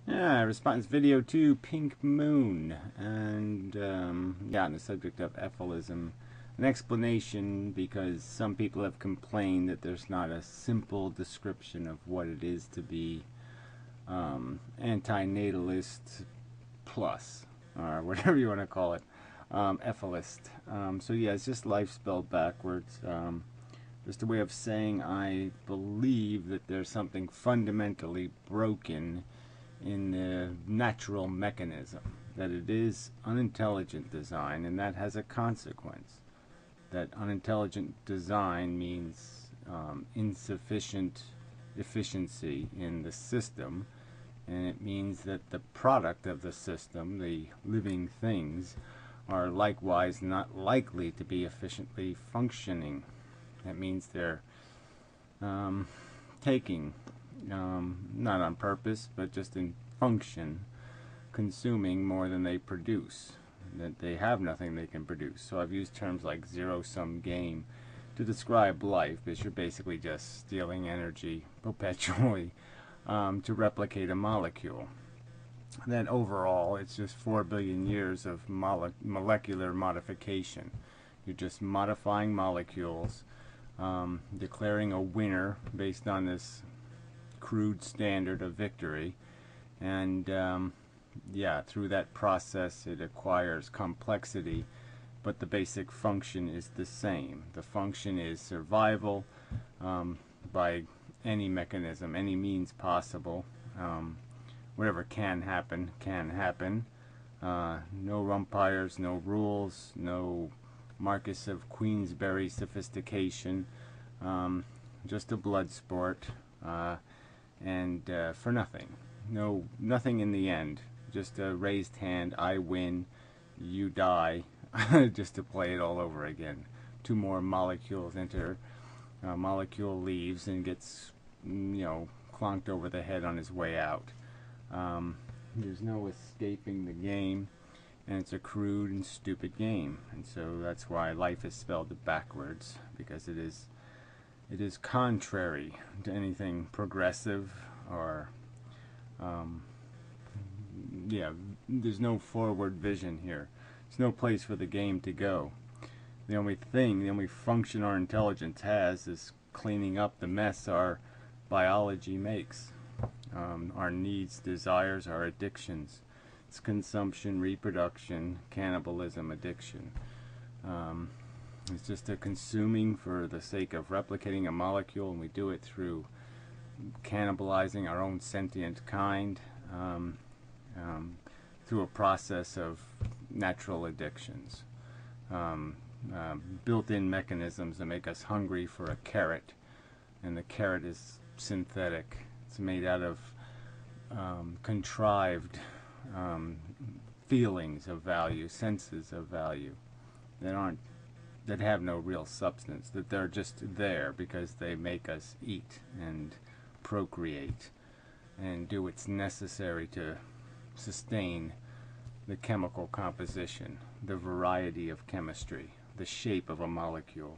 Yeah, response video to Pink Moon, and yeah, on the subject of EFILism, an explanation because some people have complained that there's not a simple description of what it is to be antinatalist plus, or whatever you want to call it, EFIList. So yeah, it's just life spelled backwards. Just a way of saying I believe that there's something fundamentally broken in the natural mechanism, that it is unintelligent design, and that has a consequence. That unintelligent design means insufficient efficiency in the system, and it means that the product of the system, the living things, are likewise not likely to be efficiently functioning. That means they're taking, not on purpose, but just in function, consuming more than they produce. That they have nothing they can produce. So I've used terms like zero-sum game to describe life, because you're basically just stealing energy perpetually to replicate a molecule. And then overall, it's just 4 billion years of molecular modification. You're just modifying molecules, declaring a winner based on this crude standard of victory, and yeah, through that process it acquires complexity, but the basic function is the same. The function is survival by any mechanism, any means possible. Whatever can happen, can happen. No umpires, no rules, no Marquis of Queensberry sophistication, just a blood sport, and for nothing. Nothing in the end. Just a raised hand, I win, you die, just to play it all over again. Two more molecules enter, molecule leaves and gets, clonked over the head on his way out. There's no escaping the game, and it's a crude and stupid game, and so that's why life is spelled backwards, because it is contrary to anything progressive, or yeah, there's no forward vision here. There's no place for the game to go. The only function our intelligence has is cleaning up the mess our biology makes. Our needs, desires, our addictions. It's consumption, reproduction, cannibalism, addiction. It's just a consuming for the sake of replicating a molecule, and we do it through cannibalizing our own sentient kind, through a process of natural addictions. Built-in mechanisms that make us hungry for a carrot, and the carrot is synthetic. It's made out of contrived feelings of value, senses of value that have no real substance, that they're just there because they make us eat and procreate and do what's necessary to sustain the chemical composition, the variety of chemistry, the shape of a molecule,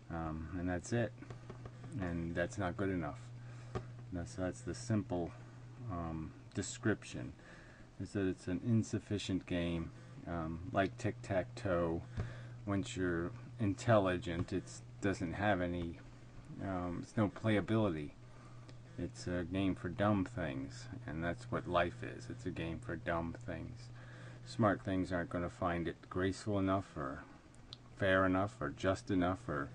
and that's it. And that's not good enough. That's the simple description, is that it's an insufficient game, like tic-tac-toe. Once you're intelligent, it doesn't have any, it's no playability. It's a game for dumb things, and that's what life is. It's a game for dumb things. Smart things aren't going to find it graceful enough, or fair enough, or just enough, or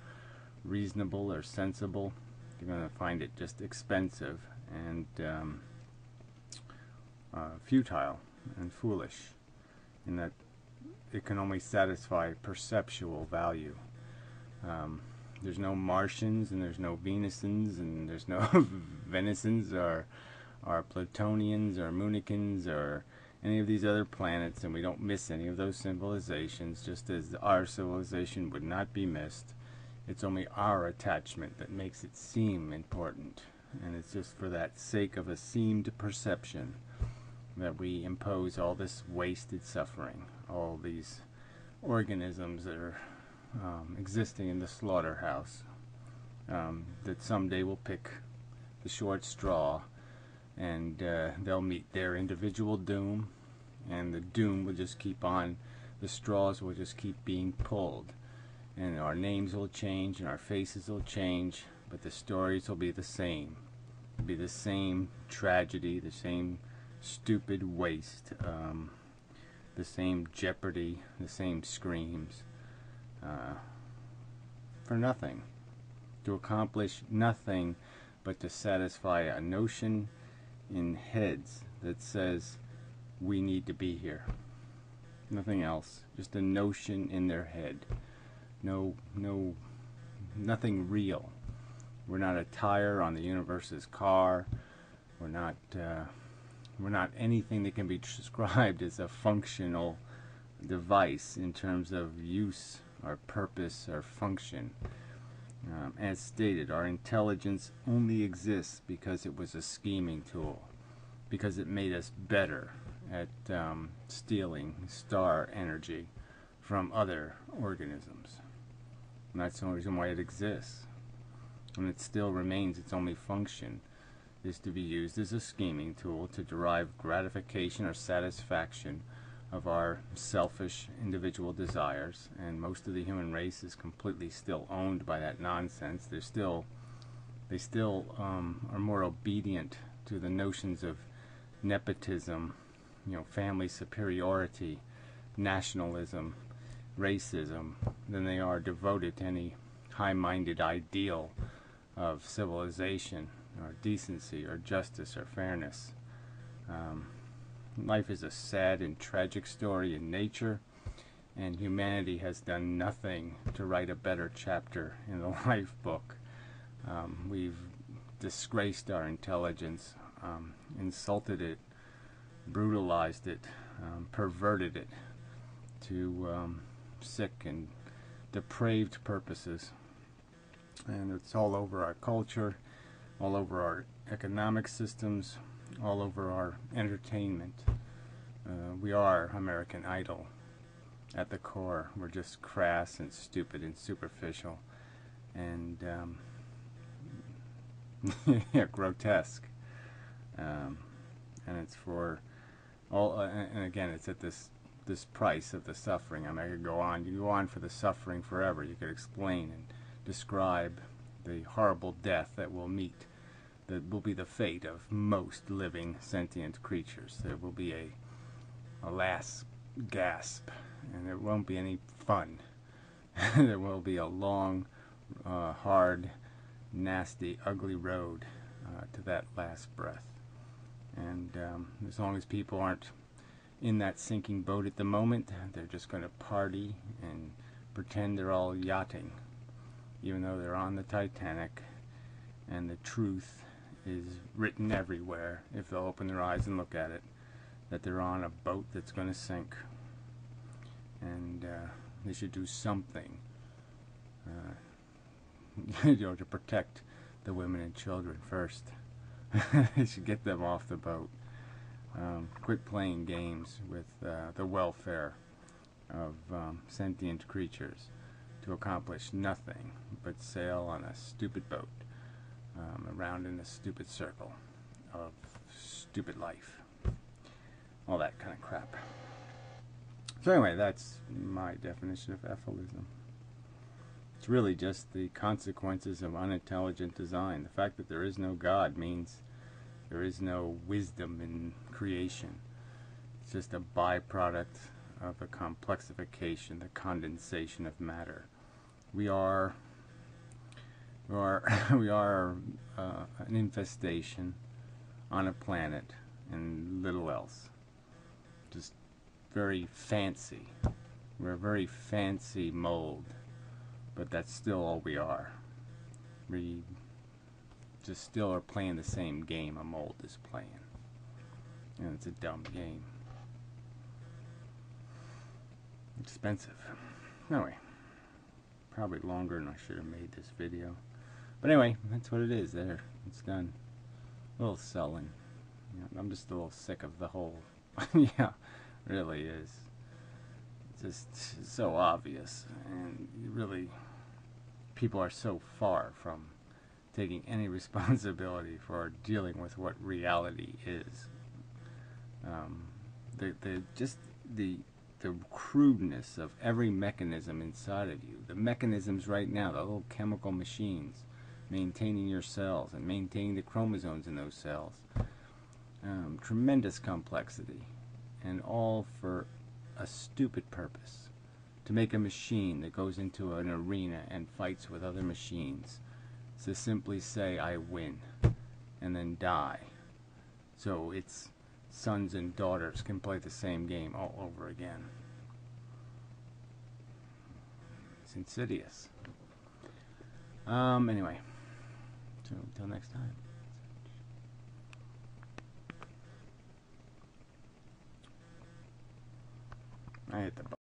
reasonable, or sensible. You're going to find it just expensive and futile and foolish, in that it can only satisfy perceptual value. There's no Martians, and there's no Venusans, and there's no Venisons, or Plutonians, or Moonicans, or any of these other planets, and we don't miss any of those civilizations, just as our civilization would not be missed. It's only our attachment that makes it seem important, and it's just for that sake of a seemed perception that we impose all this wasted suffering, all these organisms that are existing in the slaughterhouse, that someday will pick the short straw and they'll meet their individual doom, and the doom will just keep on, the straws will just keep being pulled, and our names will change and our faces will change, but the stories will be the same. It'll be the same tragedy, the same stupid waste, the same jeopardy, the same screams, for nothing, to accomplish nothing but to satisfy a notion in heads that says we need to be here. Nothing else, just a notion in their head. Nothing real. We're not a tire on the universe's car. We're not anything that can be described as a functional device in terms of use or purpose or function. As stated, our intelligence only exists because it was a scheming tool, because it made us better at stealing star energy from other organisms. And that's the only reason why it exists. And it still remains, its only function is to be used as a scheming tool to derive gratification or satisfaction of our selfish individual desires. And most of the human race is completely still owned by that nonsense. They still are more obedient to the notions of nepotism, family superiority, nationalism, racism, than they are devoted to any high-minded ideal of civilization or decency or justice or fairness. Life is a sad and tragic story in nature, and humanity has done nothing to write a better chapter in the life book. We've disgraced our intelligence, insulted it, brutalized it, perverted it to sick and depraved purposes. And it's all over our culture, all over our economic systems, all over our entertainment. We are American Idol at the core. We're just crass and stupid and superficial and yeah, grotesque. And it's for all, and again, it's at this price of the suffering. I mean, I could go on. You go on for the suffering forever. You could explain and describe the horrible death that will meet, that will be the fate of most living sentient creatures. There will be a last gasp, and there won't be any fun. There will be a long, hard, nasty, ugly road to that last breath. And as long as people aren't in that sinking boat at the moment, they're just going to party and pretend they're all yachting, even though they're on the Titanic, and the truth is written everywhere, if they'll open their eyes and look at it, that they're on a boat that's going to sink. And they should do something to protect the women and children first. They should get them off the boat. Quit playing games with the welfare of sentient creatures to accomplish nothing but sail on a stupid boat around in a stupid circle of stupid life. All that kind of crap. So anyway, that's my definition of EFILism. It's really just the consequences of unintelligent design. The fact that there is no God means there is no wisdom in creation. It's just a byproduct of the complexification, the condensation of matter. We are an infestation on a planet and little else. Just very fancy. We're a very fancy mold, but that's still all we are. We just still are playing the same game a mold is playing. And it's a dumb game. Expensive. Anyway, probably longer than I should have made this video. But anyway, that's what it is there. It's done. A little sullen. I'm just a little sick of the whole... yeah, really is. It's just so obvious. And really, people are so far from taking any responsibility for dealing with what reality is. The crudeness of every mechanism inside of you, the mechanisms right now, the little chemical machines maintaining your cells and maintaining the chromosomes in those cells, tremendous complexity, and all for a stupid purpose: to make a machine that goes into an arena and fights with other machines, to simply say, I win, and then die, so its sons and daughters can play the same game all over again. It's insidious. Anyway, so until next time. I hit the button.